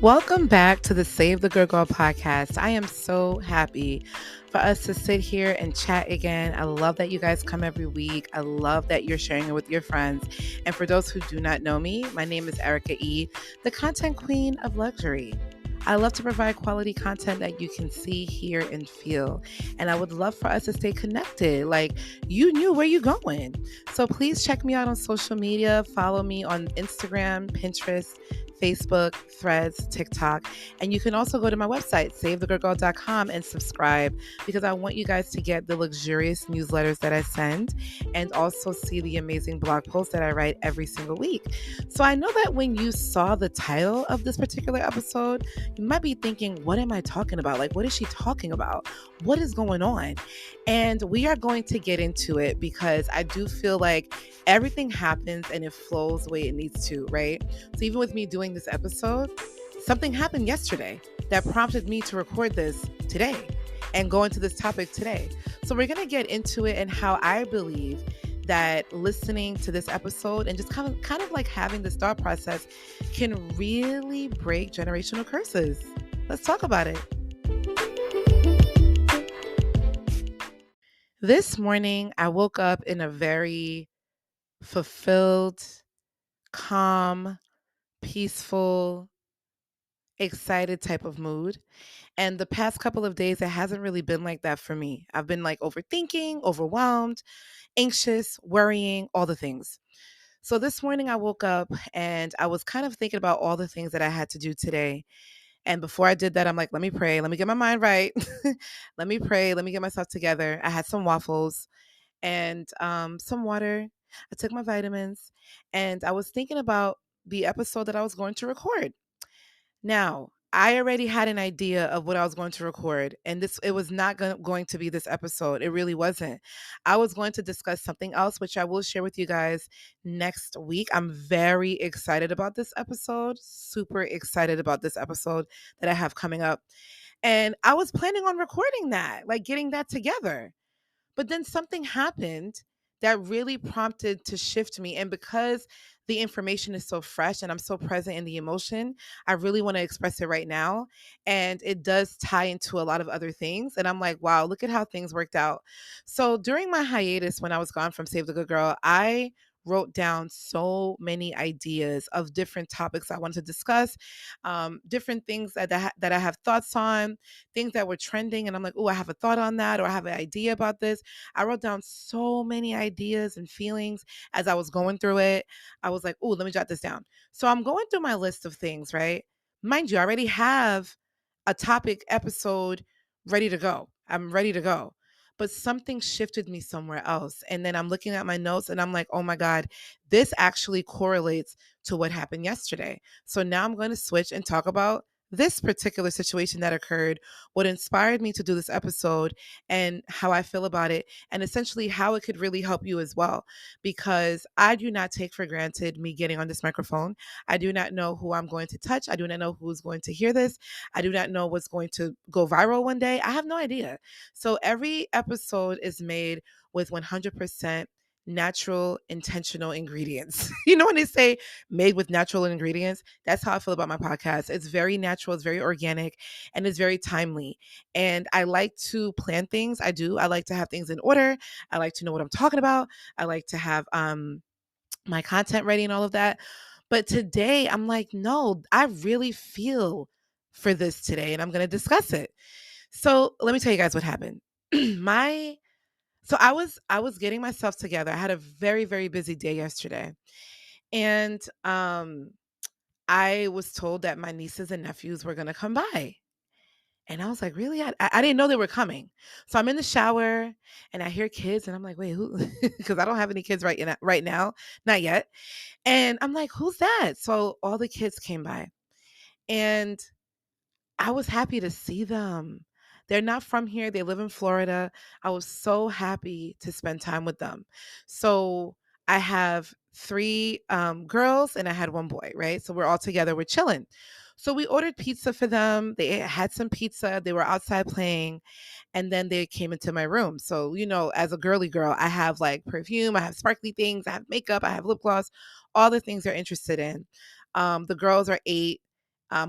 Welcome back to the Save the Good Girl podcast. I am so happy for us to sit here and chat again. I love that you guys come every week. I love that you're sharing it with your friends. And for those who do not know me, my name is Erica E., the content queen of luxury. I love to provide quality content that you can see, hear, and feel. And I would love for us to stay connected. Like you knew where you're going. So please check me out on social media. Follow me on Instagram, Pinterest, Facebook, Threads, TikTok. And you can also go to my website, savethegoodgirl.com, and subscribe because I want you guys to get the luxurious newsletters that I send and also see the amazing blog posts that I write every single week. So I know that when you saw the title of this particular episode, you might be thinking, what am I talking about? Like, what is she talking about? What is going on? And we are going to get into it because I do feel like everything happens and it flows the way it needs to, right? So even with me doing this episode, something happened yesterday that prompted me to record this today and go into this topic today. So we're going to get into it and how I believe that listening to this episode and just kind of like having this thought process can really break generational curses. Let's talk about it. This morning, I woke up in a very fulfilled, calm, peaceful, excited type of mood. And the past couple of days, it hasn't really been like that for me. I've been like overthinking, overwhelmed, anxious, worrying, all the things. So this morning, I woke up and I was kind of thinking about all the things that I had to do today. And before I did that, I'm like, let me pray. Let me get my mind right. Let me pray. Let me get myself together. I had some waffles and some water. I took my vitamins and I was thinking about the episode that I was going to record. Now, I already had an idea of what I was going to record, and it was not going to be this episode. It really wasn't. I was going to discuss something else, which I will share with you guys next week. I'm very excited about this episode, super excited about this episode that I have coming up. And I was planning on recording that, like getting that together. But then something happened that really prompted to shift me. And because the information is so fresh and I'm so present in the emotion, I really want to express it right now. And it does tie into a lot of other things. And I'm like, wow, look at how things worked out. So during my hiatus, when I was gone from Save the Good Girl, I wrote down so many ideas of different topics I wanted to discuss, different things that I have thoughts on, things that were trending. And I'm like, oh, I have a thought on that, or I have an idea about this. I wrote down so many ideas and feelings as I was going through it. I was like, oh, let me jot this down. So I'm going through my list of things, right? Mind you, I already have a topic episode ready to go. I'm ready to go. But something shifted me somewhere else. And then I'm looking at my notes and I'm like, oh my God, this actually correlates to what happened yesterday. So now I'm going to switch and talk about this particular situation that occurred, what inspired me to do this episode, and how I feel about it, and essentially how it could really help you as well. Because I do not take for granted me getting on this microphone. I do not know who I'm going to touch. I do not know who's going to hear this. I do not know what's going to go viral one day. I have no idea. So every episode is made with 100% natural, intentional ingredients. You know, when they say made with natural ingredients, that's how I feel about my podcast. It's very natural, it's very organic, and it's very timely. And I like to plan things. I do. I like to have things in order. I like to know what I'm talking about. I like to have my content ready and all of that. But today I'm like, no, I really feel for this today and I'm going to discuss it. So let me tell you guys what happened. my I was getting myself together. I had a very, very busy day yesterday. And I was told that my nieces and nephews were going to come by. And I was like, really? I didn't know they were coming. So I'm in the shower and I hear kids and I'm like, wait, who? Because I don't have any kids right now, not yet. And I'm like, who's that? So all the kids came by and I was happy to see them. They're not from here. They live in Florida. I was so happy to spend time with them. So I have three girls and I had one boy, right? So we're all together. We're chilling. So we ordered pizza for them. They had some pizza. They were outside playing. And then they came into my room. So, you know, as a girly girl, I have like perfume, I have sparkly things, I have makeup, I have lip gloss, all the things they're interested in. The girls are 8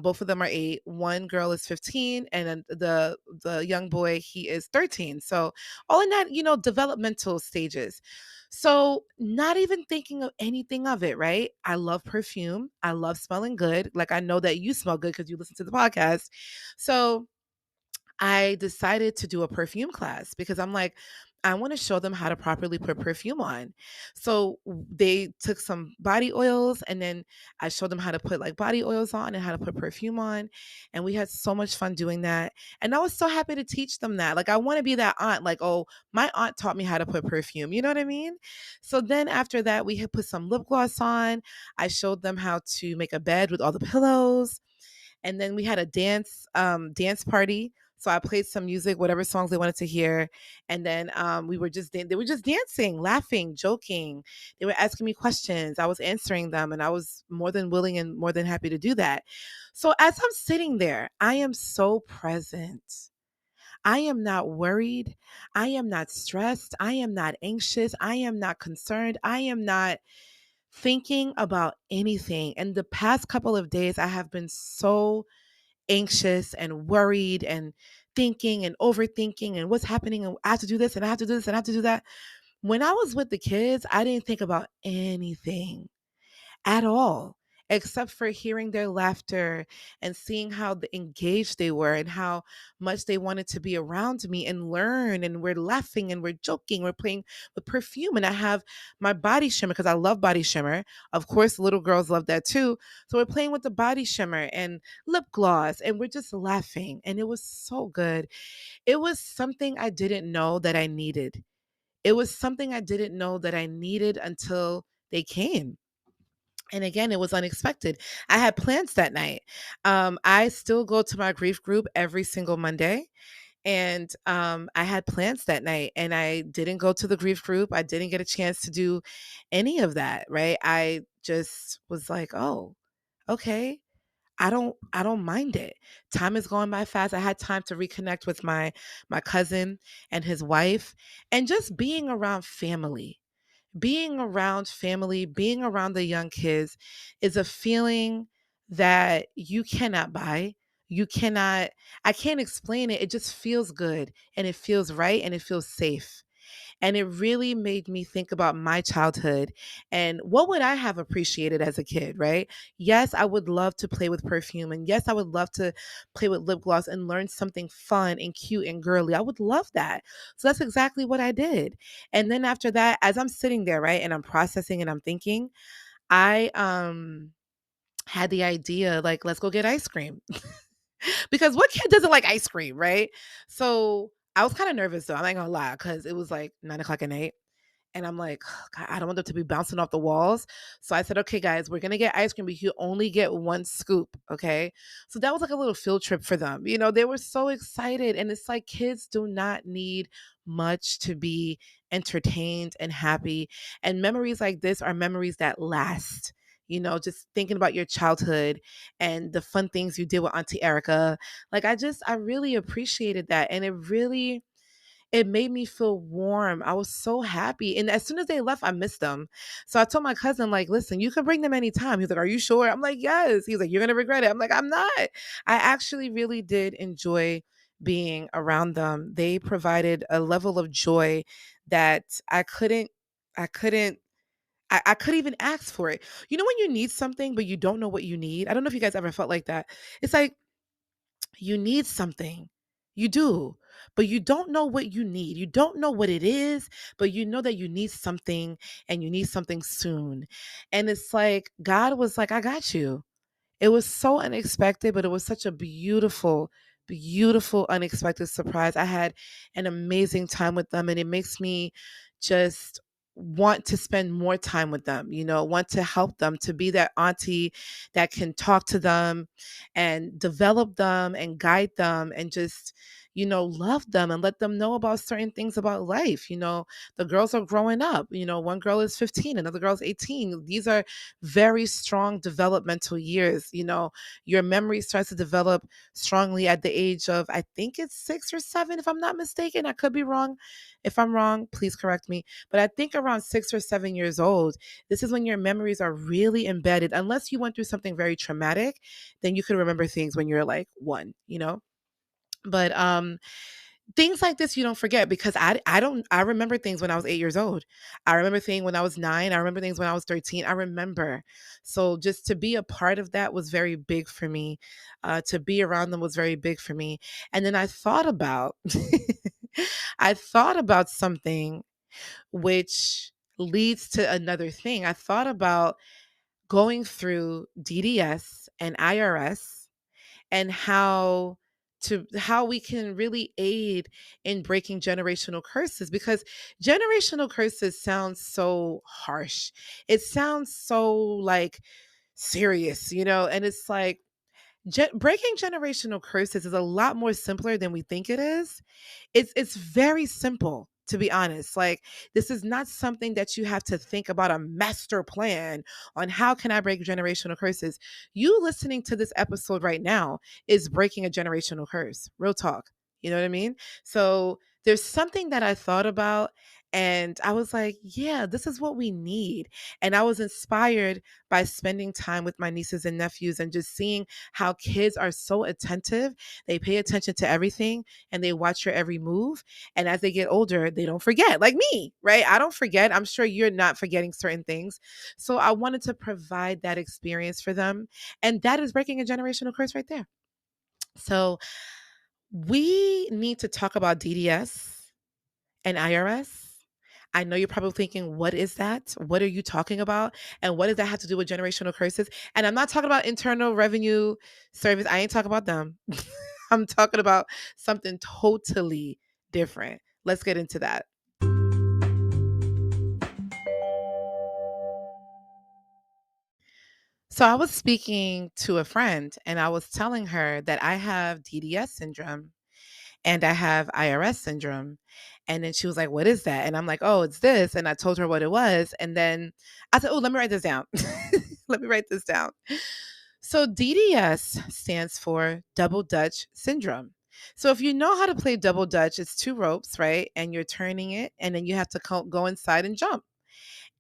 Both of them are 8. One girl is 15, and then the young boy, he is 13. So all in that, developmental stages. So not even thinking of anything of it, right? I love perfume. I love smelling good. Like I know that you smell good because you listen to the podcast. So I decided to do a perfume class because I'm like, I want to show them how to properly put perfume on. So they took some body oils and then I showed them how to put like body oils on and how to put perfume on. And we had so much fun doing that. And I was so happy to teach them that. Like, I want to be that aunt, like, oh, my aunt taught me how to put perfume. You know what I mean? So then after that, we had put some lip gloss on. I showed them how to make a bed with all the pillows, and then we had a dance party. So I played some music, whatever songs they wanted to hear, and then we were just they were just dancing, laughing, joking. They were asking me questions, I was answering them, and I was more than willing and more than happy to do that. So as I'm sitting there, I am so present. I am not worried. I am not stressed. I am not anxious. I am not concerned. I am not thinking about anything. And the past couple of days, I have been so anxious and worried and thinking and overthinking and what's happening. And I have to do this and I have to do this and I have to do that. When I was with the kids, I didn't think about anything at all, except for hearing their laughter and seeing how engaged they were and how much they wanted to be around me and learn. And we're laughing and we're joking, we're playing with perfume. And I have my body shimmer because I love body shimmer. Of course, little girls love that too. So we're playing with the body shimmer and lip gloss and we're just laughing. And it was so good. It was something I didn't know that I needed. It was something I didn't know that I needed until they came. And again, it was unexpected. I had plans that night. I still go to my grief group every single Monday. And I had plans that night and I didn't go to the grief group. I didn't get a chance to do any of that, right? I just was like, oh, okay. I don't mind it. Time is going by fast. I had time to reconnect with my cousin and his wife and just being around family, being around the young kids is a feeling that you cannot buy. You cannot, I can't explain it. It just feels good and it feels right and it feels safe. And it really made me think about my childhood and what would I have appreciated as a kid, right? Yes, I would love to play with perfume. And yes, I would love to play with lip gloss and learn something fun and cute and girly. I would love that. So that's exactly what I did. And then after that, as I'm sitting there, right, and I'm processing and I'm thinking, I had the idea like, let's go get ice cream. Because what kid doesn't like ice cream, right? So I was kind of nervous though. I'm not gonna lie, because it was like 9 o'clock at night. And I'm like, "Oh, God, I don't want them to be bouncing off the walls." So I said, okay, guys, we're gonna get ice cream, but you only get one scoop. Okay. So that was like a little field trip for them. They were so excited. And it's like kids do not need much to be entertained and happy. And memories like this are memories that last. Just thinking about your childhood and the fun things you did with Auntie Erica. Like I really appreciated that. And it made me feel warm. I was so happy. And as soon as they left, I missed them. So I told my cousin, like, listen, you can bring them anytime. He's like, are you sure? I'm like, yes. He's like, you're going to regret it. I'm like, I'm not. I actually really did enjoy being around them. They provided a level of joy that I couldn't, I couldn't even ask for it. When you need something, but you don't know what you need? I don't know if you guys ever felt like that. It's like, you need something. You do, but you don't know what you need. You don't know what it is, but you know that you need something and you need something soon. And it's like, God was like, I got you. It was so unexpected, but it was such a beautiful, beautiful, unexpected surprise. I had an amazing time with them, and it makes me just want to spend more time with them, want to help them, to be that auntie that can talk to them and develop them and guide them and just, love them and let them know about certain things about life. The girls are growing up. One girl is 15, another girl is 18. These are very strong developmental years. Your memory starts to develop strongly at the age of, I think it's 6 or 7, if I'm not mistaken. I could be wrong. If I'm wrong, please correct me. But I think around 6 or 7 years old, this is when your memories are really embedded. Unless you went through something very traumatic, then you can remember things when you're like one. But things like this you don't forget, because I remember things when I was 8 years old. I remember things when I was 9. I remember things when I was 13. I remember. So just to be a part of that was very big for me. To be around them was very big for me. And then I thought about I thought about something which leads to another thing. I thought about going through DDS and IRS, and how we can really aid in breaking generational curses, because generational curses sound so harsh. It sounds so like serious, and it's like breaking generational curses is a lot more simpler than we think it is. It's very simple, to be honest. Like, this is not something that you have to think about a master plan on how can I break generational curses. You listening to this episode right now is breaking a generational curse. Real talk. You know what I mean? So there's something that I thought about, and I was like, yeah, this is what we need. And I was inspired by spending time with my nieces and nephews and just seeing how kids are so attentive. They pay attention to everything and they watch your every move. And as they get older, they don't forget, like me, right? I don't forget. I'm sure you're not forgetting certain things. So I wanted to provide that experience for them. And that is breaking a generational curse right there. So we need to talk about DDS and IRS. I know you're probably thinking, what is that? What are you talking about? And what does that have to do with generational curses? And I'm not talking about Internal Revenue Service. I ain't talking about them. I'm talking about something totally different. Let's get into that. So I was speaking to a friend and I was telling her that I have DDS syndrome and I have IRS syndrome. And then she was like, "What is that?" And I'm like, "Oh, it's this." And I told her what it was. And then I said, "Oh, let me write this down." Let me write this down. So DDS stands for double Dutch syndrome. So if you know how to play double Dutch, it's two ropes, right? And you're turning it, and then you have to go inside and jump.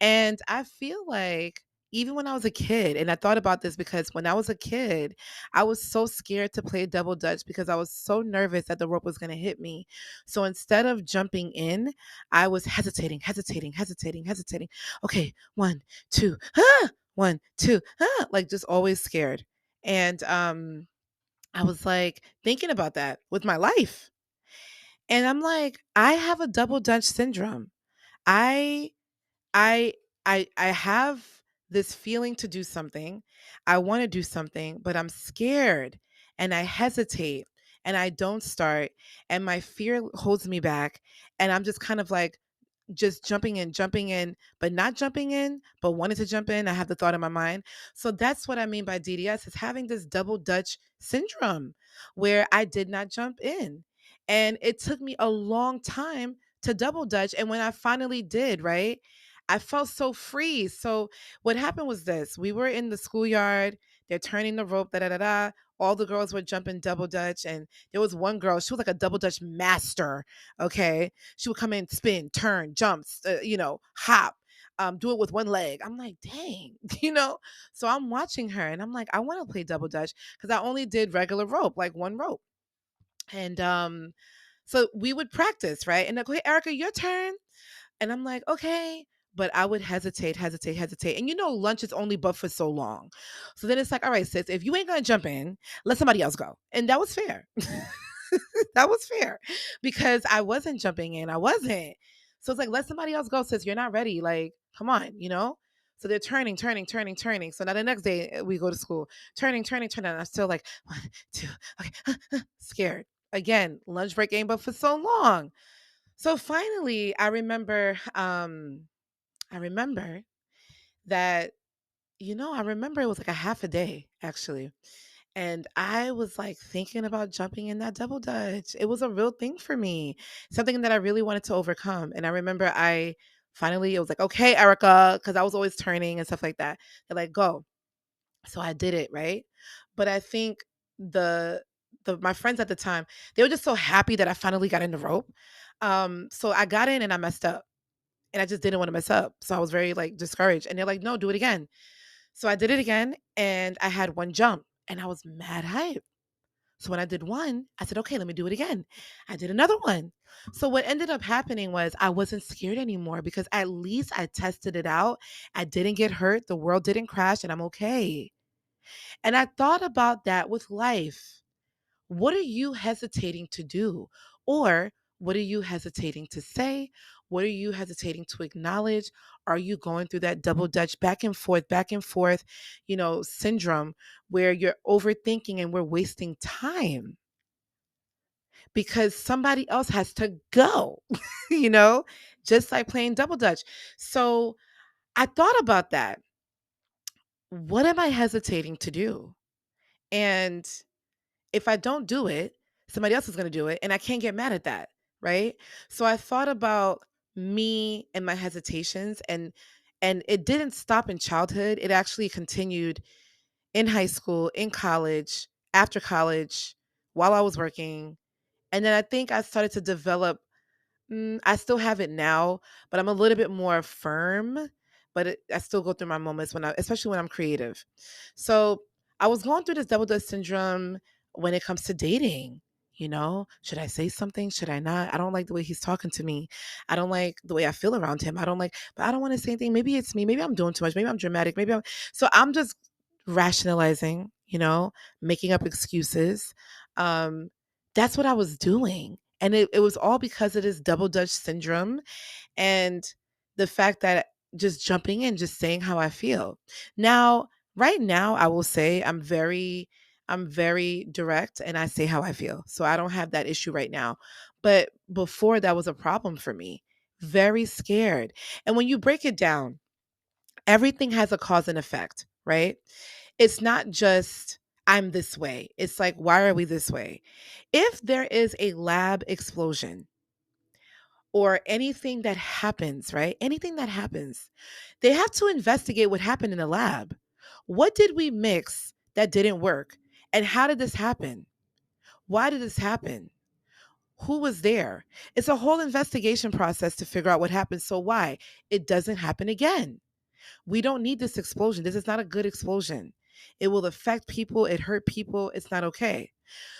And I feel like even when I was a kid, and I thought about this because when I was a kid, I was so scared to play double dutch because I was so nervous that the rope was going to hit me. So instead of jumping in, I was hesitating. Okay, one, two, ah, one, two, ah, like just always scared. And I was like thinking about that with my life. And I'm like, I have a double dutch syndrome. I I I have this feeling to do something. I want to do something, but I'm scared and I hesitate and I don't start, and my fear holds me back, and I'm just kind of like just jumping in, but not jumping in, but wanting to jump in. I have the thought in my mind. So that's what I mean by DDS, is having this double Dutch syndrome where I did not jump in. And it took me a long time to double Dutch. And when I finally did, right, I felt so free. So what happened was this: we were in the schoolyard, they're turning the rope, da da da da. All the girls were jumping double Dutch. And there was one girl, she was like a double Dutch master. Okay, she would come in, spin, turn, jumps, hop, do it with one leg. I'm like, dang, you know? So I'm watching her and I'm like, I want to play double dutch because I only did regular rope, like one rope. And so we would practice, right? And like, okay, Erica, your turn. And I'm like, okay. But I would hesitate. And lunch is only but for so long. So then it's like, all right, sis, if you ain't gonna jump in, let somebody else go. And that was fair. That was fair because I wasn't jumping in. I wasn't. So it's like, let somebody else go, sis. You're not ready. Like, come on. So they're turning. So now the next day we go to school, turning. And I'm still like, one, two, okay, scared. Again, lunch break ain't but for so long. So finally, I remember that, I remember it was like a half a day actually. And I was like thinking about jumping in that double dutch. It was a real thing for me, something that I really wanted to overcome. And I remember I finally, it was like, okay, Erica, because I was always turning and stuff like that. They're like, go. So I did it, right? But I think the my friends at the time, they were just so happy that I finally got in the rope. So I got in and I messed up. And I just didn't want to mess up. So I was very like discouraged. And they're like, no, do it again. So I did it again and I had one jump and I was mad hype. So when I did one, I said, okay, let me do it again. I did another one. So what ended up happening was I wasn't scared anymore because at least I tested it out. I didn't get hurt. The world didn't crash and I'm okay. And I thought about that with life. What are you hesitating to do? Or what are you hesitating to say? What are you hesitating to acknowledge? Are you going through that double dutch back and forth, syndrome where you're overthinking and we're wasting time because somebody else has to go, you know, just like playing double dutch. So I thought about that. What am I hesitating to do? And if I don't do it, somebody else is going to do it and I can't get mad at that, right? So I thought about me and my hesitations and it didn't stop in childhood. It actually continued in high school, in college, after college, while I was working. And then I think I started to develop. I still have it now, but I'm a little bit more firm. But I still go through my moments especially when I'm creative. So I was going through this double dutch syndrome when it comes to dating. Should I say something? Should I not? I don't like the way he's talking to me. I don't like the way I feel around him. But I don't want to say anything. Maybe it's me. Maybe I'm doing too much. Maybe I'm dramatic. So I'm just rationalizing, making up excuses. Um, that's what I was doing. And it was all because of this double dutch syndrome and the fact that just jumping in, just saying how I feel. Now, right now, I will say I'm very direct and I say how I feel. So I don't have that issue right now. But before that was a problem for me. Very scared. And when you break it down, everything has a cause and effect, right? It's not just I'm this way. It's like, why are we this way? If there is a lab explosion or anything that happens, right? Anything that happens, they have to investigate what happened in the lab. What did we mix that didn't work? And how did this happen? Why did this happen? Who was there? It's a whole investigation process to figure out what happened. So why? It doesn't happen again. We don't need this explosion. This is not a good explosion. It will affect people. It hurt people. It's not okay.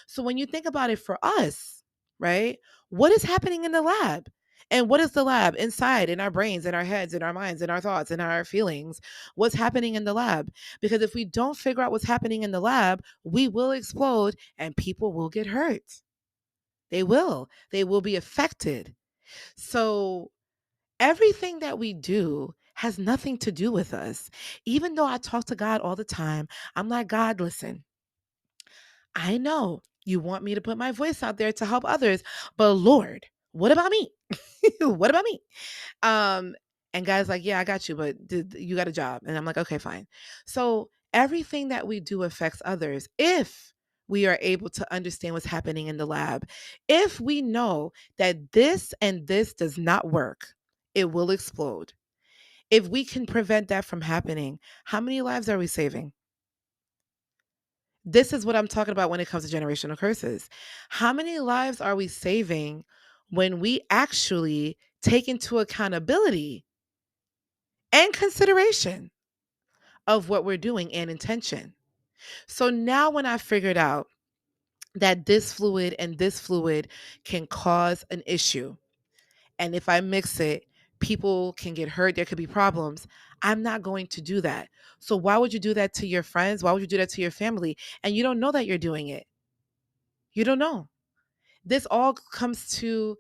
So when you think about it for us, right? What is happening in the lab? And what is the lab inside in our brains, in our heads, in our minds, in our thoughts, in our feelings? What's happening in the lab? Because if we don't figure out what's happening in the lab, we will explode and people will get hurt. They will. They will be affected. So everything that we do has nothing to do with us. Even though I talk to God all the time, I'm like, God, listen, I know you want me to put my voice out there to help others, but Lord, what about me? What about me? Um, and God's like, yeah, I got you, but you got a job. And I'm like, okay, fine. So everything that we do affects others. If we are able to understand what's happening in the lab, if we know that this and this does not work, it will explode. If we can prevent that from happening, how many lives are we saving? This is what I'm talking about when it comes to generational curses. How many lives are we saving when we actually take into accountability and consideration of what we're doing and intention? So now when I figured out that this fluid and this fluid can cause an issue, and if I mix it, people can get hurt, there could be problems. I'm not going to do that. So why would you do that to your friends? Why would you do that to your family? And you don't know that you're doing it. You don't know. This all comes to,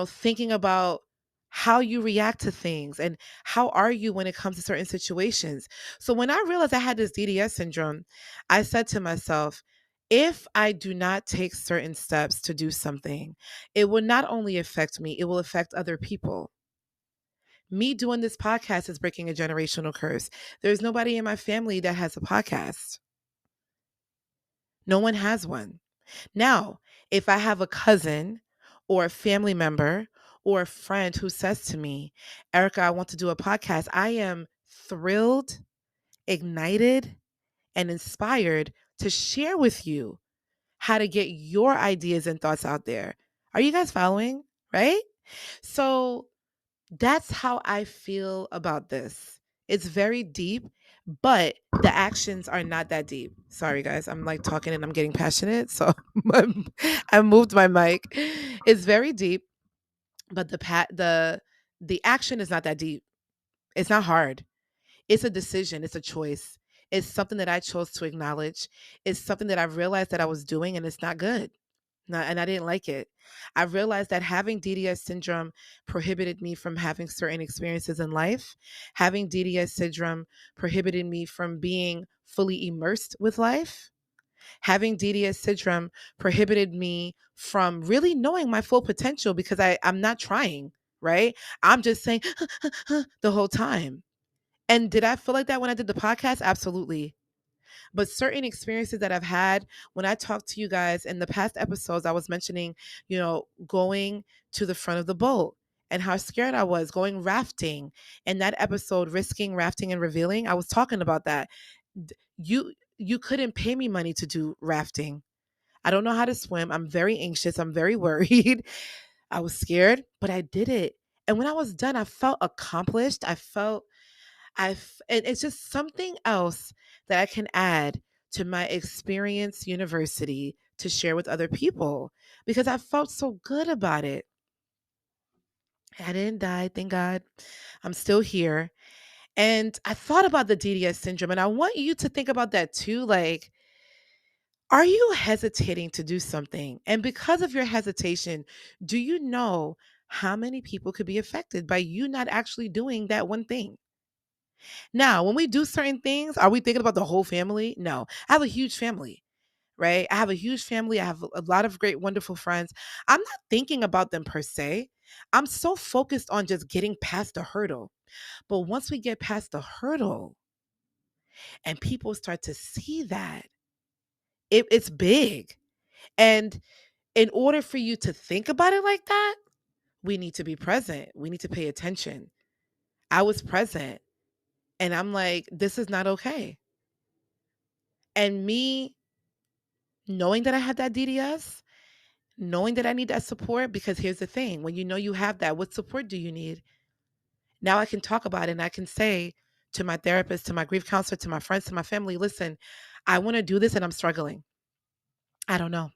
thinking about how you react to things and how are you when it comes to certain situations. So when I realized I had this DDS syndrome, I said to myself, if I do not take certain steps to do something, it will not only affect me, it will affect other people. Me doing this podcast is breaking a generational curse. There's nobody in my family that has a podcast. No one has one. Now, if I have a cousin or a family member or a friend who says to me, Erica, I want to do a podcast, I am thrilled, ignited, and inspired to share with you how to get your ideas and thoughts out there. Are you guys following? Right? So that's how I feel about this. It's very deep, but the actions are not that deep. Sorry, guys. I'm like talking and I'm getting passionate. So I moved my mic. It's very deep, but the action is not that deep. It's not hard. It's a decision. It's a choice. It's something that I chose to acknowledge. It's something that I realized that I was doing and it's not good. And I didn't like it. I realized that having DDS syndrome prohibited me from having certain experiences in life. Having DDS syndrome prohibited me from being fully immersed with life. Having DDS syndrome prohibited me from really knowing my full potential because I'm not trying, right? I'm just saying the whole time. And did I feel like that when I did the podcast? Absolutely. But certain experiences that I've had when I talked to you guys in the past episodes, I was mentioning, going to the front of the boat and how scared I was going rafting. In that episode, Risking Rafting and Revealing, I was talking about that. You couldn't pay me money to do rafting. I don't know how to swim. I'm very anxious. I'm very worried. I was scared, but I did it. And when I was done, I felt accomplished. And it's just something else that I can add to my experience university to share with other people because I felt so good about it. I didn't die, thank God. I'm still here. And I thought about the DDS syndrome, and I want you to think about that too. Like, are you hesitating to do something? And because of your hesitation, do you know how many people could be affected by you not actually doing that one thing? Now, when we do certain things, are we thinking about the whole family? No. I have a huge family, right? I have a huge family. I have a lot of great, wonderful friends. I'm not thinking about them per se. I'm so focused on just getting past the hurdle. But once we get past the hurdle and people start to see that, it's big. And in order for you to think about it like that, we need to be present. We need to pay attention. I was present and I'm like, this is not okay. And me knowing that I had that DDS, knowing that I need that support, because here's the thing, when you know you have that, what support do you need? Now I can talk about it and I can say to my therapist, to my grief counselor, to my friends, to my family, listen, I want to do this and I'm struggling. I don't know.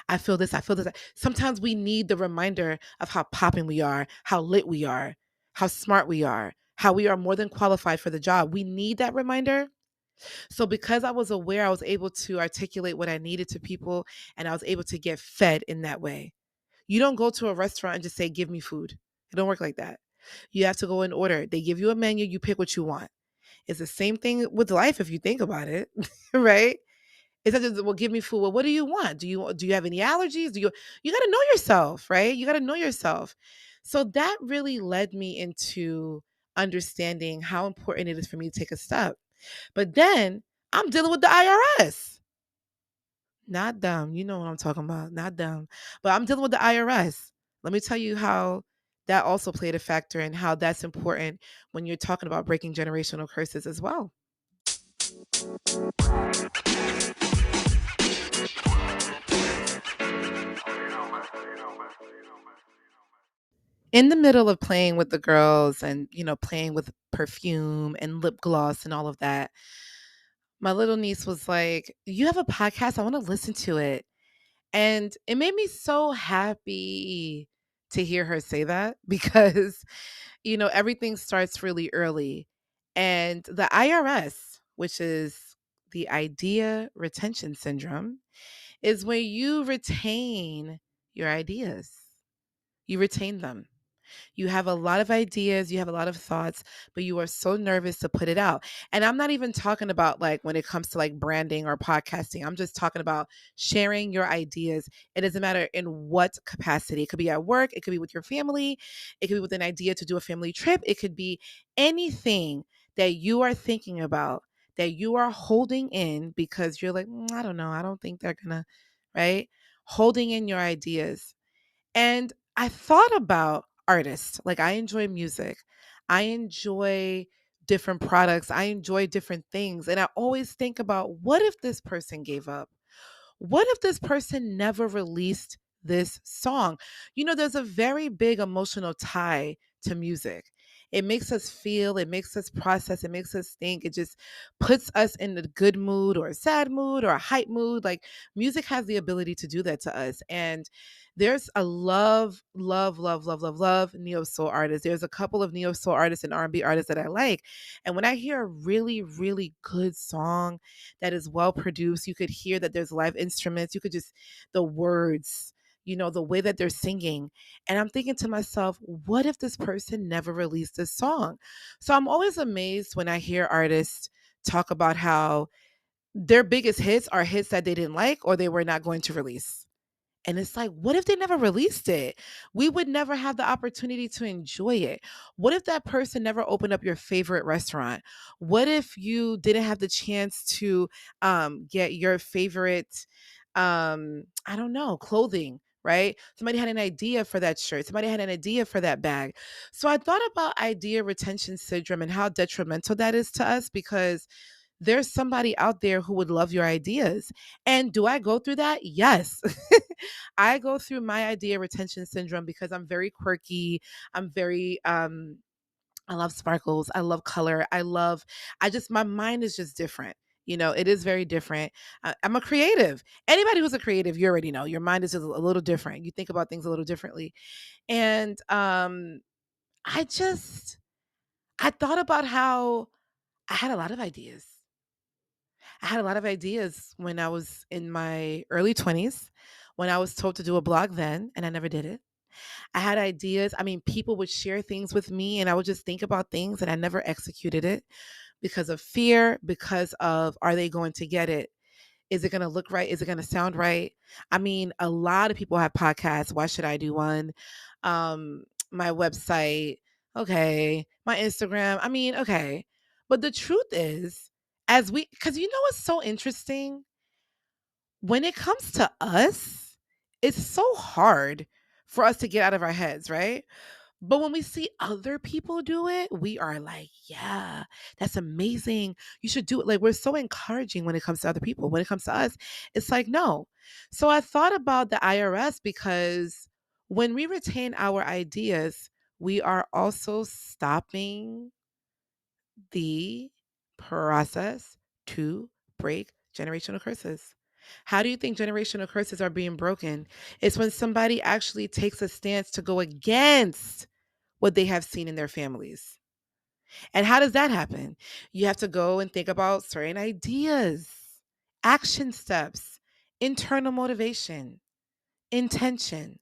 I feel this. I feel this. Sometimes we need the reminder of how popping we are, how lit we are, how smart we are, how we are more than qualified for the job. We need that reminder. So because I was aware, I was able to articulate what I needed to people and I was able to get fed in that way. You don't go to a restaurant and just say, give me food. It don't work like that. You have to go in order. They give you a menu, you pick what you want. It's the same thing with life if you think about it, right? It's not just, well, give me food. Well, what do you want? Do you have any allergies? You got to know yourself, right? You got to know yourself. So that really led me into understanding how important it is for me to take a step. But then I'm dealing with the IRS. Not dumb. You know what I'm talking about. Not dumb. But I'm dealing with the IRS. Let me tell you how that also played a factor and how that's important when you're talking about breaking generational curses as well. In the middle of playing with the girls and, playing with perfume and lip gloss and all of that, my little niece was like, "You have a podcast? I want to listen to it." And it made me so happy to hear her say that because, everything starts really early. And the IRS, which is the idea retention syndrome, is where you retain your ideas. You retain them. You have a lot of ideas, you have a lot of thoughts, but you are so nervous to put it out. And I'm not even talking about like when it comes to like branding or podcasting. I'm just talking about sharing your ideas. It doesn't matter in what capacity. It could be at work, it could be with your family, it could be with an idea to do a family trip, it could be anything that you are thinking about that you are holding in because you're like, I don't know, I don't think they're gonna, right? Holding in your ideas. And I thought about artists. Like, I enjoy music, I enjoy different products, I enjoy different things. And I always think about, what if this person gave up? What if this person never released this song? There's a very big emotional tie to music. It makes us feel, it makes us process, it makes us think. It just puts us in a good mood or a sad mood or a hype mood. Like, music has the ability to do that to us. And there's a love neo soul artists. There's a couple of neo soul artists and R&B artists that I like. And when I hear a really, really good song that is well produced, you could hear that there's live instruments. You could just, the words, the way that they're singing. And I'm thinking to myself, what if this person never released this song? So I'm always amazed when I hear artists talk about how their biggest hits are hits that they didn't like or they were not going to release. And it's like, what if they never released it? We would never have the opportunity to enjoy it. What if that person never opened up your favorite restaurant? What if you didn't have the chance to get your favorite, I don't know, clothing, right? Somebody had an idea for that shirt. Somebody had an idea for that bag. So I thought about idea retention syndrome and how detrimental that is to us, because there's somebody out there who would love your ideas. And do I go through that? Yes. I go through my idea retention syndrome because I'm very quirky. I'm very I love sparkles. I love color. I just, my mind is just different. It is very different. I'm a creative. Anybody who's a creative, you already know your mind is just a little different. You think about things a little differently. And I just, I thought about how I had a lot of ideas. I had a lot of ideas when I was in my early 20s, when I was told to do a blog then, and I never did it. I had ideas. I mean, people would share things with me, and I would just think about things, and I never executed it because of fear, because of, are they going to get it? Is it going to look right? Is it going to sound right? I mean, a lot of people have podcasts. Why should I do one? My website, okay. My Instagram, I mean, okay. But the truth is, because what's so interesting? When it comes to us, it's so hard for us to get out of our heads, right? But when we see other people do it, we are like, yeah, that's amazing. You should do it. Like, we're so encouraging when it comes to other people. When it comes to us, it's like, no. So I thought about the IRS, because when we retain our ideas, we are also stopping the process to break generational curses. How do you think generational curses are being broken? It's when somebody actually takes a stance to go against what they have seen in their families. And how does that happen? You have to go and think about certain ideas, action steps, internal motivation, intention,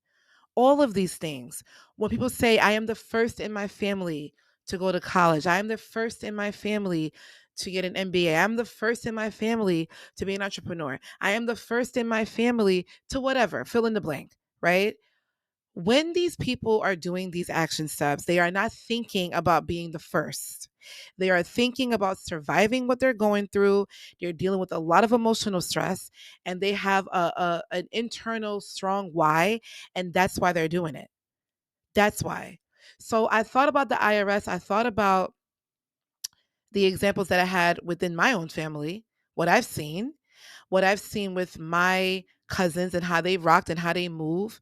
all of these things. When people say, I am the first in my family to go to college, I am the first in my family to get an MBA, I'm the first in my family to be an entrepreneur, I am the first in my family to whatever, fill in the blank, right? When these people are doing these action steps, they are not thinking about being the first. They are thinking about surviving what they're going through. They're dealing with a lot of emotional stress, and they have an internal strong why, and that's why they're doing it. That's why. So I thought about the IRS. I thought about the examples that I had within my own family, what I've seen with my cousins and how they rocked and how they move.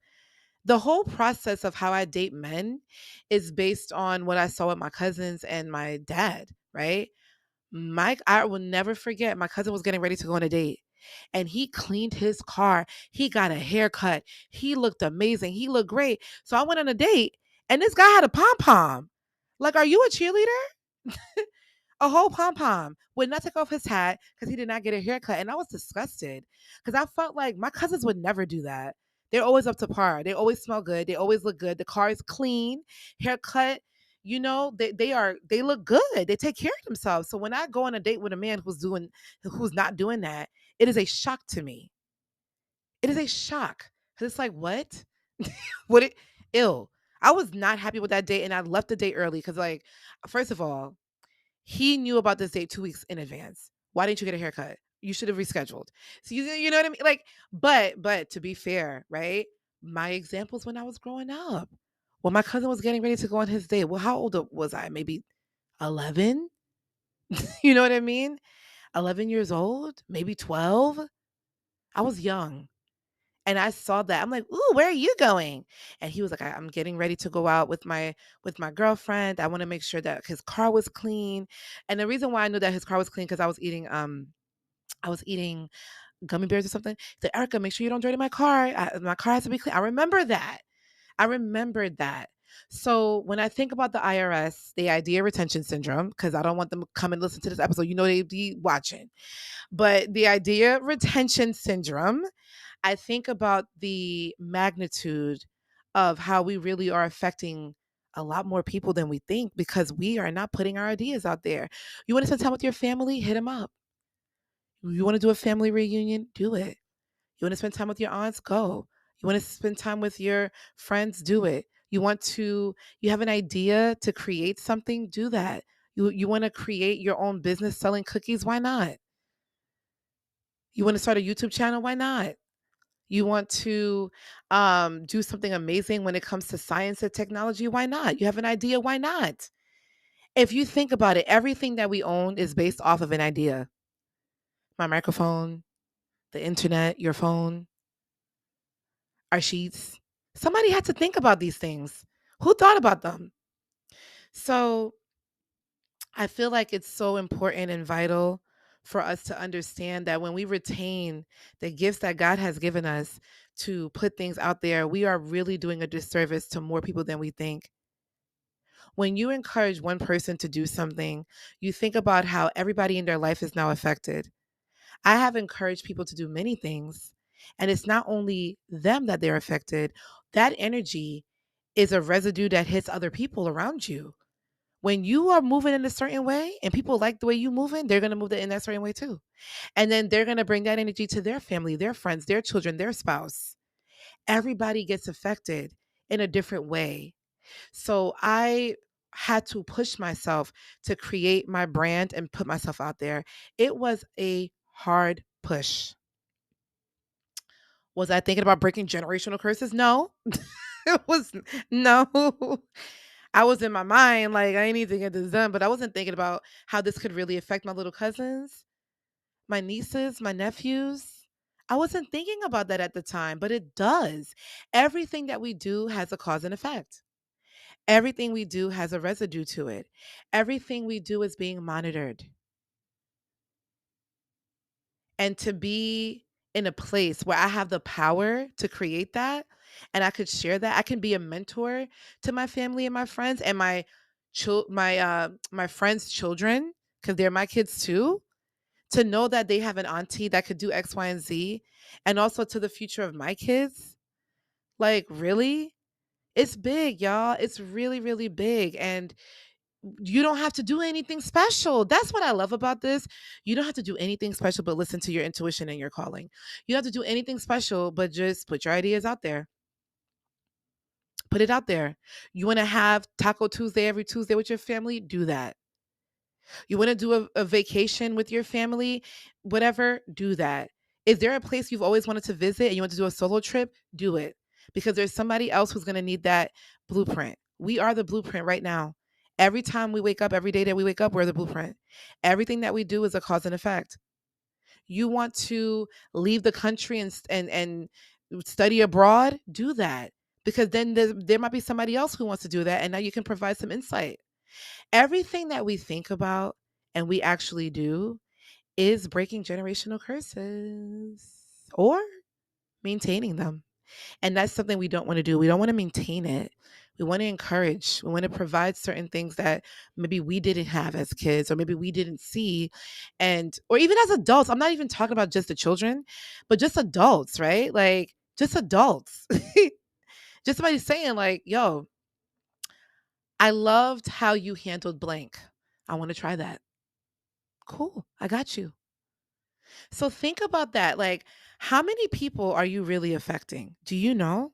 The whole process of how I date men is based on what I saw with my cousins and my dad, right? I will never forget, my cousin was getting ready to go on a date, and he cleaned his car. He got a haircut. He looked amazing. He looked great. So I went on a date, and this guy had a pom pom. Like, are you a cheerleader? A whole pom pom, would not take off his hat because he did not get a haircut. And I was disgusted because I felt like my cousins would never do that. They're always up to par. They always smell good. They always look good. The car is clean, haircut. They look good. They take care of themselves. So when I go on a date with a man who's not doing that, it is a shock to me. It is a shock because it's like, what? What it ill. I was not happy with that date, and I left the date early because, like, first of all, he knew about this date 2 weeks in advance. Why didn't you get a haircut? You should have rescheduled. So you know what I mean? Like, but to be fair, right? My examples when I was growing up. When my cousin was getting ready to go on his date. Well, how old was I? Maybe 11? You know what I mean? 11 years old, maybe 12. I was young. And I saw that. I'm like, "Ooh, where are you going?" And he was like, I'm getting ready to go out with my girlfriend. I want to make sure that his car was clean." And the reason why I knew that his car was clean because I was eating gummy bears or something. He said, "Erica, make sure you don't dirty my car. My car has to be clean." I remember that. I remembered that. So when I think about the IRS, the idea retention syndrome, because I don't want them to come and listen to this episode, you know they be watching. But the idea retention syndrome, I think about the magnitude of how we really are affecting a lot more people than we think because we are not putting our ideas out there. You want to spend time with your family? Hit them up. You want to do a family reunion? Do it. You want to spend time with your aunts? Go. You want to spend time with your friends? Do it. You have an idea to create something? Do that. You want to create your own business selling cookies? Why not? You want to start a YouTube channel? Why not? You want to do something amazing when it comes to science and technology? Why not? You have an idea? Why not? If you think about it, everything that we own is based off of an idea. My microphone, the internet, your phone, our sheets. Somebody had to think about these things. Who thought about them? So I feel like it's so important and vital for us to understand that when we retain the gifts that God has given us to put things out there, we are really doing a disservice to more people than we think. When you encourage one person to do something, you think about how everybody in their life is now affected. I have encouraged people to do many things, and it's not only them that they're affected, that energy is a residue that hits other people around you. When you are moving in a certain way and people like the way you moving, they're going to move in that certain way too. And then they're going to bring that energy to their family, their friends, their children, their spouse. Everybody gets affected in a different way. So I had to push myself to create my brand and put myself out there. It was a hard push. Was I thinking about breaking generational curses? No. It was no. I was in my mind like I need to get this done, but I wasn't thinking about how this could really affect my little cousins, my nieces, my nephews. I wasn't thinking about that at the time, but it does. Everything that we do has a cause and effect. Everything we do has a residue to it. Everything we do is being monitored. And to be in a place where I have the power to create that and I could share that, I can be a mentor to my family and my friends and my friends' children because they're my kids too. To know that they have an auntie that could do X, Y, and Z, and also to the future of my kids. Like, really? It's big, y'all. It's really, really big. And you don't have to do anything special. That's what I love about this. You don't have to do anything special but listen to your intuition and your calling. You don't have to do anything special but just put your ideas out there. Put it out there. You want to have Taco Tuesday every Tuesday with your family? Do that. You want to do a vacation with your family? Whatever, do that. Is there a place you've always wanted to visit and you want to do a solo trip? Do it. Because there's somebody else who's going to need that blueprint. We are the blueprint right now. Every time we wake up, every day that we wake up, we're the blueprint. Everything that we do is a cause and effect. You want to leave the country and study abroad? Do that. Because then there might be somebody else who wants to do that and now you can provide some insight. Everything that we think about and we actually do is breaking generational curses or maintaining them. And that's something we don't want to do. We don't want to maintain it. We want to encourage. We want to provide certain things that maybe we didn't have as kids or maybe we didn't see. And, or even as adults, I'm not even talking about just the children, but just adults, right? Like, just adults. Just somebody saying, like, yo, I loved how you handled blank. I want to try that. Cool. I got you. So think about that. Like, how many people are you really affecting? Do you know?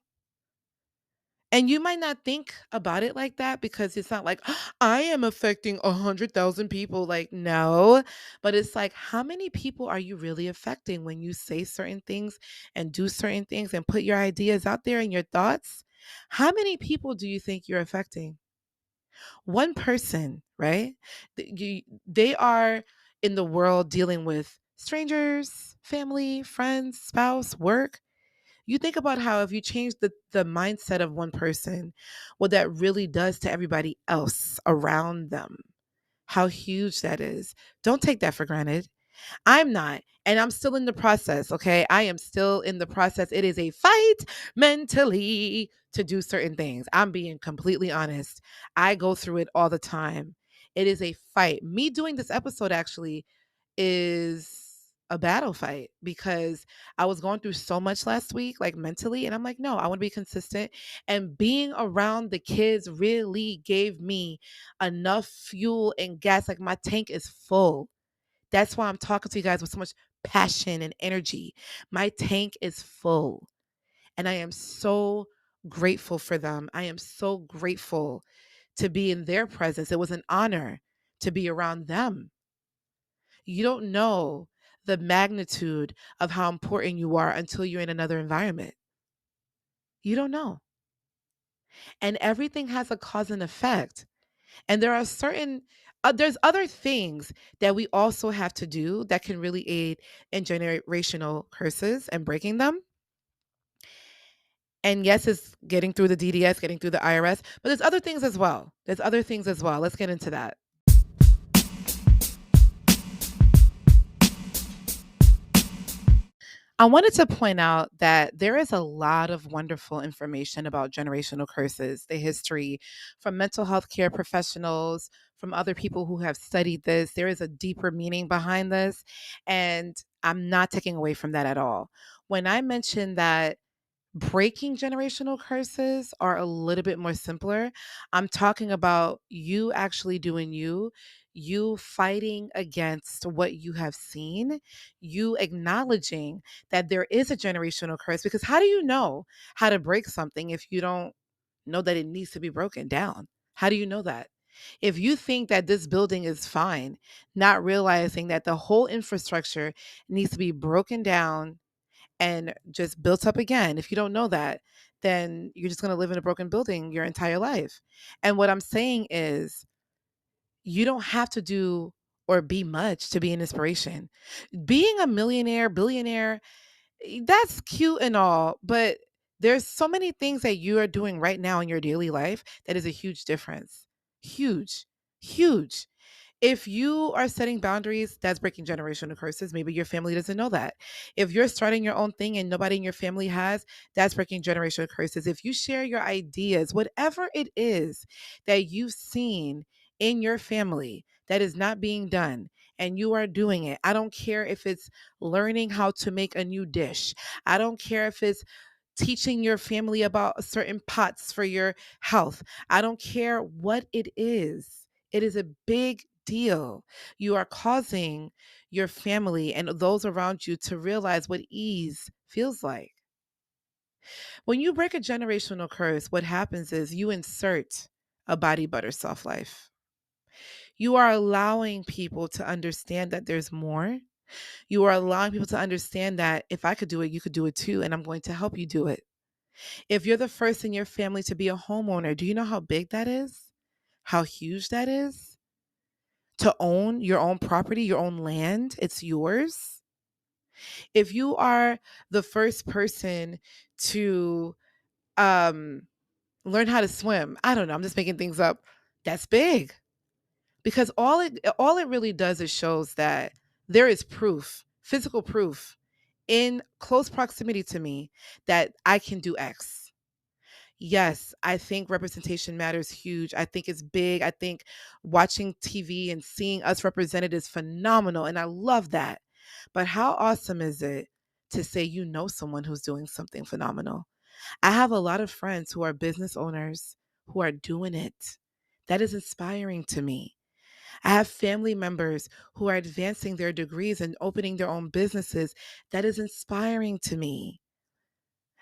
And you might not think about it like that because it's not like, I am affecting 100,000 people. Like, no. But it's like, how many people are you really affecting when you say certain things and do certain things and put your ideas out there and your thoughts? How many people do you think you're affecting? One person, right? They are in the world dealing with strangers, family, friends, spouse, work. You think about how if you change the mindset of one person, what that really does to everybody else around them, how huge that is. Don't take that for granted. I'm not. And I'm still in the process, okay? I am still in the process. It is a fight mentally to do certain things. I'm being completely honest. I go through it all the time. It is a fight. Me doing this episode actually is a battle fight because I was going through so much last week, like mentally. And I'm like, no, I want to be consistent. And being around the kids really gave me enough fuel and gas. Like my tank is full. That's why I'm talking to you guys with so much passion and energy. My tank is full. And I am so grateful for them. I am so grateful to be in their presence. It was an honor to be around them. You don't know the magnitude of how important you are until you're in another environment. You don't know. And everything has a cause and effect. And there are certain there's other things that we also have to do that can really aid in generational curses and breaking them. And yes, it's getting through the DDS, getting through the IRS, but there's other things as well. There's other things as well. Let's get into that. I wanted to point out that there is a lot of wonderful information about generational curses, the history from mental health care professionals, from other people who have studied this. There is a deeper meaning behind this, and I'm not taking away from that at all. When I mentioned that breaking generational curses are a little bit more simpler. I'm talking about you actually doing you fighting against what you have seen, you acknowledging that there is a generational curse. Because how do you know how to break something if you don't know that it needs to be broken down? How do you know that? If you think that this building is fine, not realizing that the whole infrastructure needs to be broken down and just built up again. If you don't know that, then you're just going to live in a broken building your entire life. And what I'm saying is, you don't have to do or be much to be an inspiration. Being a millionaire, billionaire, that's cute and all, but there's so many things that you are doing right now in your daily life that is a huge difference. Huge, huge. If you are setting boundaries, that's breaking generational curses. Maybe your family doesn't know that. If you're starting your own thing and nobody in your family has, that's breaking generational curses. If you share your ideas, whatever it is that you've seen in your family that is not being done, and you are doing it, I don't care if it's learning how to make a new dish, I don't care if it's teaching your family about certain pots for your health. I don't care what it is. It is a big deal. You are causing your family and those around you to realize what ease feels like. When you break a generational curse, what happens is you insert a body butter soft life. You are allowing people to understand that there's more. You are allowing people to understand that if I could do it, you could do it too, and I'm going to help you do it. If you're the first in your family to be a homeowner, do you know how big that is? How huge that is? To own your own property, your own land, it's yours. If you are the first person to um learn how to swim, I don't know, I'm just making things up. That's big. Because all it really does is shows that there is proof, physical proof in close proximity to me that I can do X. Yes, I think representation matters huge. I think it's big. I think watching TV and seeing us represented is phenomenal. And I love that. But how awesome is it to say you know someone who's doing something phenomenal? I have a lot of friends who are business owners who are doing it. That is inspiring to me. I have family members who are advancing their degrees and opening their own businesses. That is inspiring to me.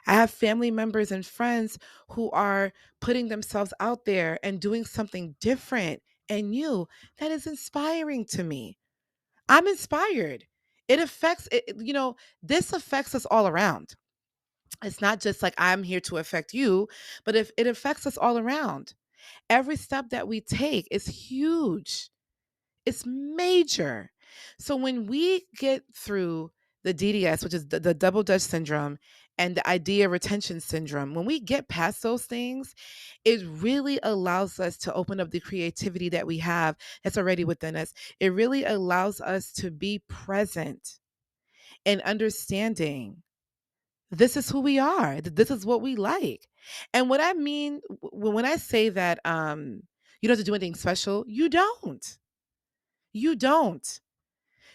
I have family members and friends who are putting themselves out there and doing something different and new that is inspiring to me. I'm inspired. It affects this affects us all around. It's not just like I'm here to affect you, but if it affects us all around. Every step that we take is huge. It's major. So when we get through the DDS, which is the double Dutch syndrome, and the idea retention syndrome, when we get past those things, it really allows us to open up the creativity that we have that's already within us. It really allows us to be present and understanding this is who we are. This is what we like. And what I mean when I say that you don't have to do anything special, you don't. You don't.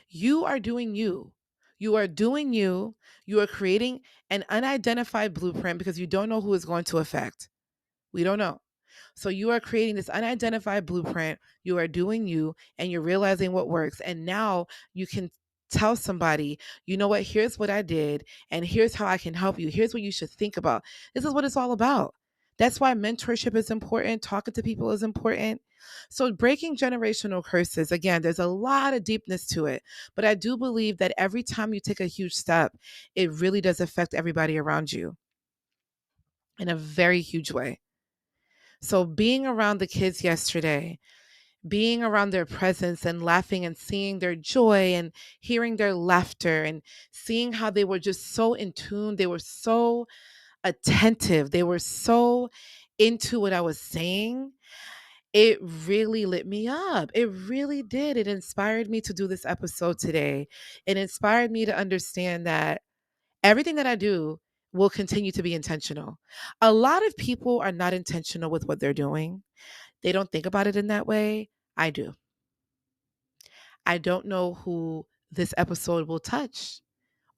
You are doing you. You are doing you. You are creating an unidentified blueprint because you don't know who it's going to affect. We don't know. So you are creating this unidentified blueprint. You are doing you and you're realizing what works. And now you can tell somebody, you know what, here's what I did and here's how I can help you. Here's what you should think about. This is what it's all about. That's why mentorship is important. Talking to people is important. So, breaking generational curses, again, there's a lot of deepness to it. But I do believe that every time you take a huge step, it really does affect everybody around you in a very huge way. So being around the kids yesterday, being around their presence and laughing and seeing their joy and hearing their laughter and seeing how they were just so in tune, they were so attentive, they were so into what I was saying. It really lit me up. It really did. It inspired me to do this episode today. It inspired me to understand that everything that I do will continue to be intentional. A lot of people are not intentional with what they're doing. They don't think about it in that way. I do. I don't know who this episode will touch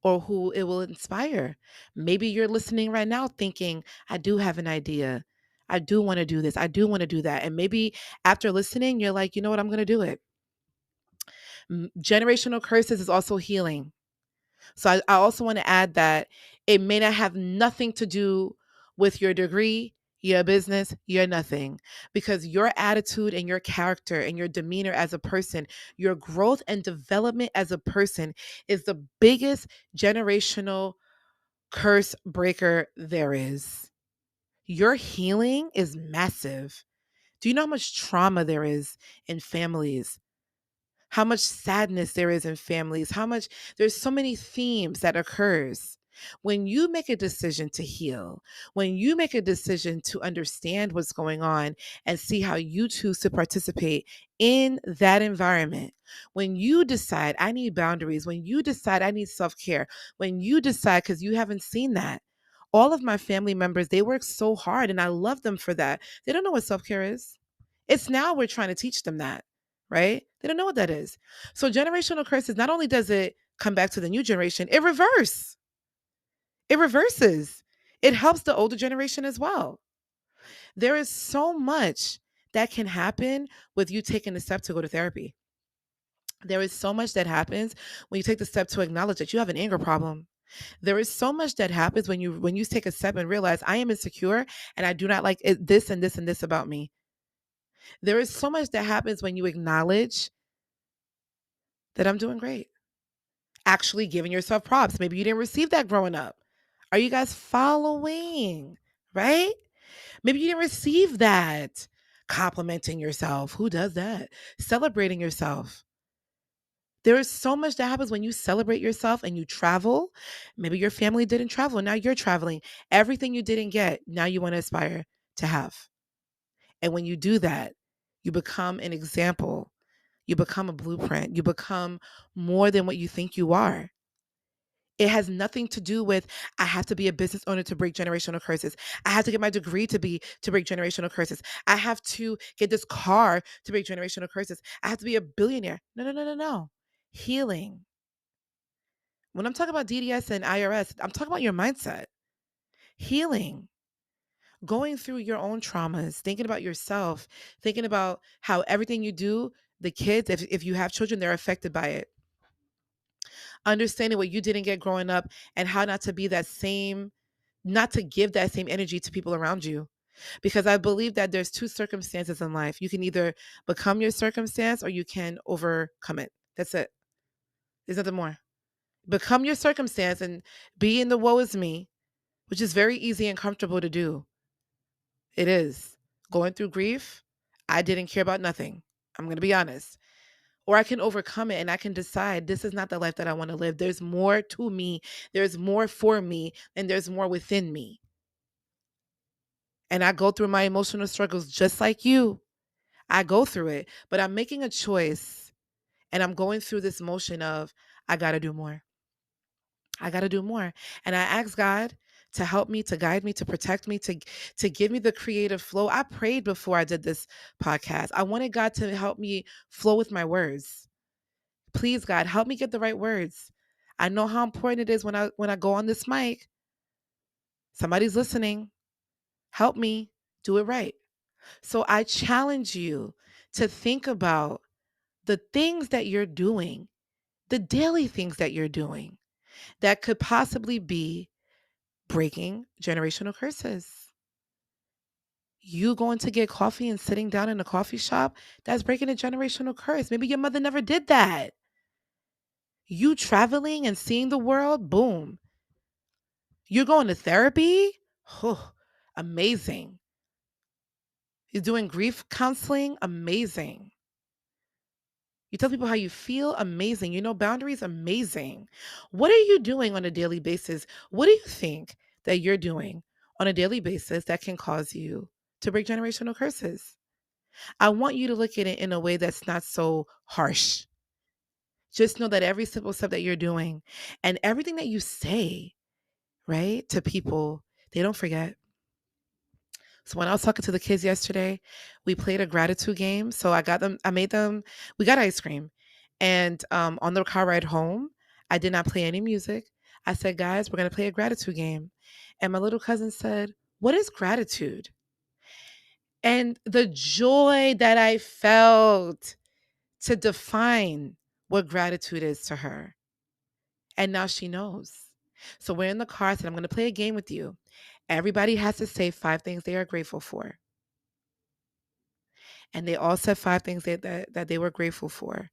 or who it will inspire. Maybe you're listening right now thinking, I do have an idea. I do want to do this. I do want to do that. And maybe after listening, you're like, you know what? I'm going to do it. Generational curses is also healing. So I also want to add that it may not have nothing to do with your degree, your business, your nothing, because your attitude and your character and your demeanor as a person, your growth and development as a person is the biggest generational curse breaker there is. Your healing is massive. Do you know how much trauma there is in families? How much sadness there is in families, how much there's so many themes that occurs. When you make a decision to heal, when you make a decision to understand what's going on and see how you choose to participate in that environment, when you decide I need boundaries, when you decide I need self-care, when you decide because you haven't seen that. All of my family members, they work so hard and I love them for that. They don't know what self-care is. It's now we're trying to teach them that, right? They don't know what that is. So generational curses, not only does it come back to the new generation, it reverses. It helps the older generation as well. There is so much that can happen with you taking the step to go to therapy. There is so much that happens when you take the step to acknowledge that you have an anger problem. There is so much that happens when you take a step and realize I am insecure and I do not like this and this and this about me. There is so much that happens when you acknowledge that I'm doing great. Actually giving yourself props. Maybe you didn't receive that growing up. Are you guys following? Right? Maybe you didn't receive that. Complimenting yourself. Who does that? Celebrating yourself. There is so much that happens when you celebrate yourself and you travel. Maybe your family didn't travel. Now you're traveling. Everything you didn't get, now you want to aspire to have. And when you do that, you become an example. You become a blueprint. You become more than what you think you are. It has nothing to do with I have to be a business owner to break generational curses. I have to get my degree to break generational curses. I have to get this car to break generational curses. I have to be a billionaire. No, no, no, no, no. Healing. When I'm talking about DDS and IRS, I'm talking about your mindset. Healing. Going through your own traumas, thinking about yourself, thinking about how everything you do, the kids, if you have children, they're affected by it. Understanding what you didn't get growing up and how not to be that same not to give that same energy to people around you. Because I believe that there's two circumstances in life. You can either become your circumstance or you can overcome it. That's it. There's nothing more. Become your circumstance and be in the woe is me, which is very easy and comfortable to do. It is. Going through grief, I didn't care about nothing. I'm going to be honest. Or I can overcome it and I can decide this is not the life that I want to live. There's more to me, there's more for me, and there's more within me. And I go through my emotional struggles just like you. I go through it, but I'm making a choice and I'm going through this motion of I got to do more. I got to do more. And I ask God to help me, to guide me, to protect me, to give me the creative flow. I prayed before I did this podcast. I wanted God to help me flow with my words. Please, God, help me get the right words. I know how important it is when I go on this mic. Somebody's listening. Help me do it right. So I challenge you to think about the things that you're doing, the daily things that you're doing that could possibly be breaking generational curses. You going to get coffee and sitting down in a coffee shop, that's breaking a generational curse. Maybe your mother never did that. You traveling and seeing the world, boom. You're going to therapy? Oh, amazing. You're doing grief counseling? Amazing. You tell people how you feel? Amazing. You know boundaries? Amazing. What are you doing on a daily basis? What do you think that you're doing on a daily basis that can cause you to break generational curses? I want you to look at it in a way that's not so harsh. Just know that every simple step that you're doing and everything that you say, right, to people, they don't forget. So when I was talking to the kids yesterday, we played a gratitude game. So I made them, we got ice cream. And on the car ride home, I did not play any music. I said, guys, we're going to play a gratitude game. And my little cousin said, what is gratitude? And the joy that I felt to define what gratitude is to her. And now she knows. So we're in the car. I said, I'm going to play a game with you. Everybody has to say 5 things they are grateful for. And they all said 5 things that they were grateful for.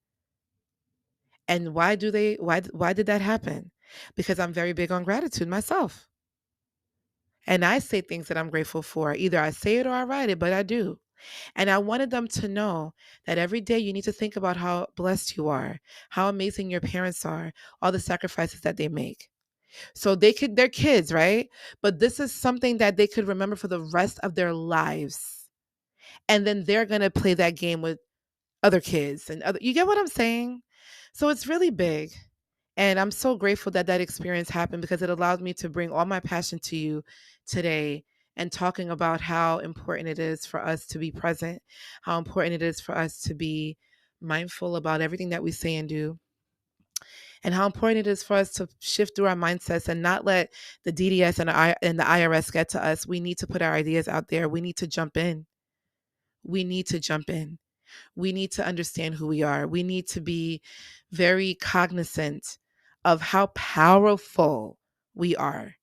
And why did that happen? Because I'm very big on gratitude myself. And I say things that I'm grateful for. Either I say it or I write it, but I do. And I wanted them to know that every day you need to think about how blessed you are, how amazing your parents are, all the sacrifices that they make. So they're kids, right? But this is something that they could remember for the rest of their lives. And then they're going to play that game with other kids and other, you get what I'm saying? So it's really big. And I'm so grateful that that experience happened because it allowed me to bring all my passion to you today and talking about how important it is for us to be present, how important it is for us to be mindful about everything that we say and do, and how important it is for us to shift through our mindsets and not let the DDS and the IRS get to us. We need to put our ideas out there. We need to jump in. We need to jump in. We need to understand who we are. We need to be very cognizant of how powerful we are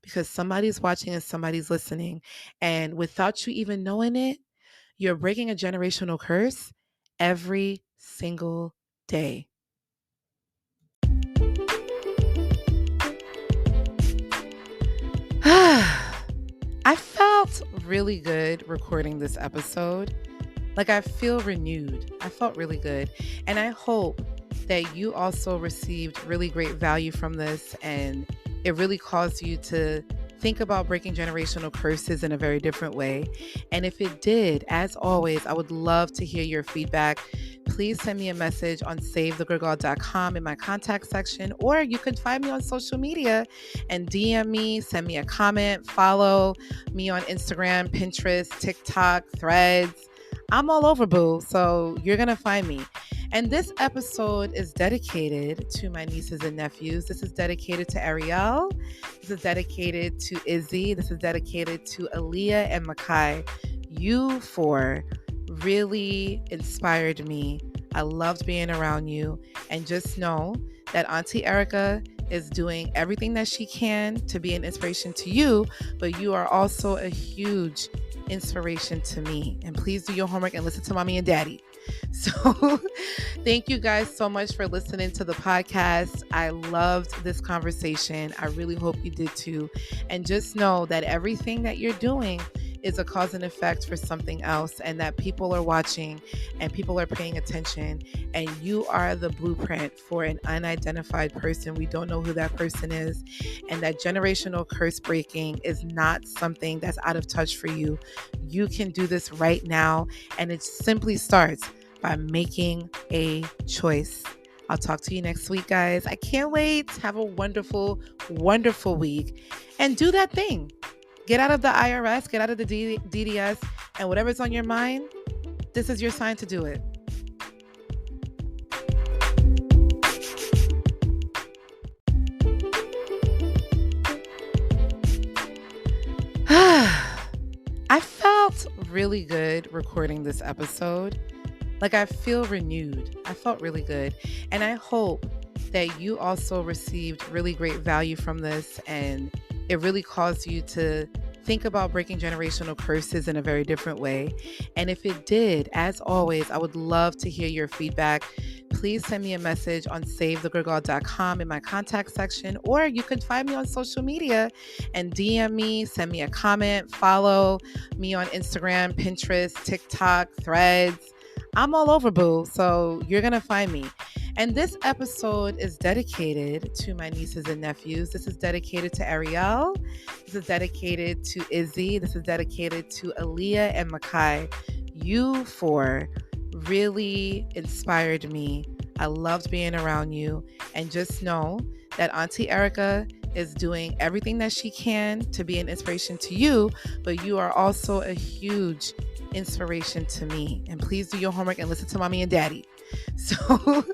because somebody's watching and somebody's listening. And without you even knowing it, you're breaking a generational curse every single day. I felt really good recording this episode. Like I feel renewed. I felt really good. And I hope that you also received really great value from this and it really caused you to think about breaking generational curses in a very different way. And if it did, as always, I would love to hear your feedback. Please send me a message on savethegirlgirl.com in my contact section, or you could find me on social media and DM me, send me a comment, follow me on Instagram, Pinterest, TikTok, Threads. I'm all over, boo. So you're going to find me. And this episode is dedicated to my nieces and nephews. This is dedicated to Ariel. This is dedicated to Izzy. This is dedicated to Aaliyah and Makai. You four really inspired me. I loved being around you. And just know that Auntie Erica is doing everything that she can to be an inspiration to you, but you are also a huge inspiration to me. And please do your homework and listen to mommy and daddy. So thank you guys so much for listening to the podcast. I loved this conversation. I really hope you did too. And just know that everything that you're doing is a cause and effect for something else, and that people are watching and people are paying attention, and you are the blueprint for an unidentified person. We don't know who that person is, and that generational curse breaking is not something that's out of touch for you. You can do this right now, and it simply starts by making a choice. I'll talk to you next week, guys. I can't wait. Have a wonderful, wonderful week, and do that thing. Get out of the IRS, get out of the DDS, and whatever's on your mind, this is your sign to do it. I felt really good recording this episode. Like, I feel renewed. I felt really good. And I hope that you also received really great value from this, and it really caused you to think about breaking generational curses in a very different way. And if it did, as always, I would love to hear your feedback. Please send me a message on savethegirlgirl.com in my contact section, or you can find me on social media and DM me, send me a comment, follow me on Instagram, Pinterest, TikTok, Threads. I'm all over, boo. So you're going to find me. And this episode is dedicated to my nieces and nephews. This is dedicated to Ariel. This is dedicated to Izzy. This is dedicated to Aaliyah and Makai. You four really inspired me. I loved being around you. And just know that Auntie Erica is doing everything that she can to be an inspiration to you, but you are also a huge inspiration to me. And please do your homework and listen to mommy and daddy. So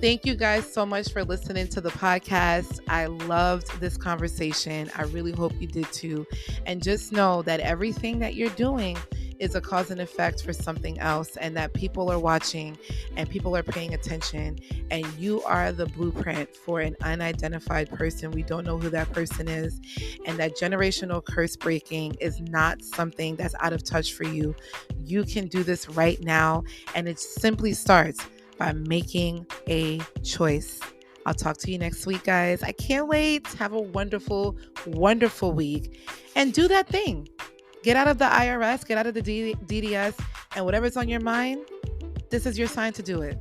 thank you guys so much for listening to the podcast. I loved this conversation. I really hope you did too. And just know that everything that you're doing is a cause and effect for something else, and that people are watching and people are paying attention, and you are the blueprint for an unidentified person. We don't know who that person is, and that generational curse breaking is not something that's out of touch for you. You can do this right now, and it simply starts by making a choice. I'll talk to you next week, guys. I can't wait. Have a wonderful, wonderful week, and do that thing. Get out of the IRS, get out of the DDS, and whatever's on your mind, this is your sign to do it.